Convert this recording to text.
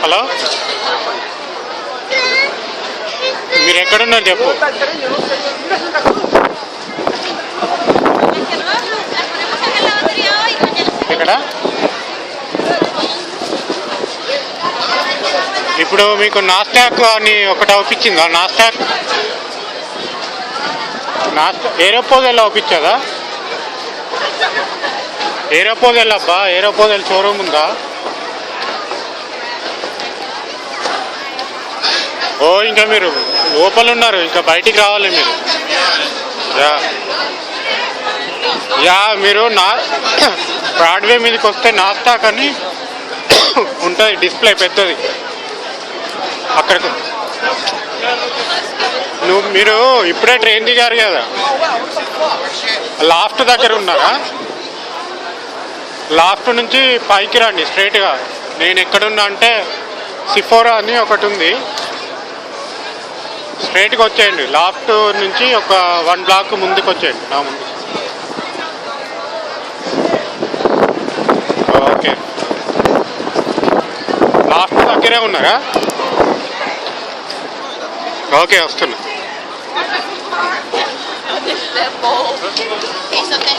Hello, మీరు ఎక్కడున్నారు చెప్పు. ఎక్కడ? ఇప్పుడు మీకు నాస్టాక్ అని ఒకటి అవుపించిందా? నాస్టాక్ ఏరోపోజల్ అవుపించదా? ఏరోపోజల్ అబ్బా, ఏరోపోజల్ షోరూమ్ ఉందా? ఓ, ఇంకా మీరు లోపల ఉన్నారు, ఇంకా బయటికి రావాలి మీరు. యా మీరు బ్రాడ్వే మీదకి వస్తే నాస్టాక్ అని ఉంటుంది, డిస్ప్లే పెద్దది. అక్కడికి మీరు ఇప్పుడే ట్రైన్ దిగారు కదా, లాఫ్ట్ దగ్గర ఉన్నారా? లాఫ్ట్ నుంచి పైకి రండి స్ట్రైట్గా. నేను ఎక్కడున్నా అంటే సిఫోరా అని ఒకటి ఉంది, స్ట్రైట్గా వచ్చేయండి. లాఫ్ట్ నుంచి ఒక 1 బ్లాక్ ముందుకు వచ్చేయండి, నా ముందు. ఓకే, లాఫ్ట్ దగ్గరే ఉన్నారా? ఓకే, వస్తున్నా. Eso te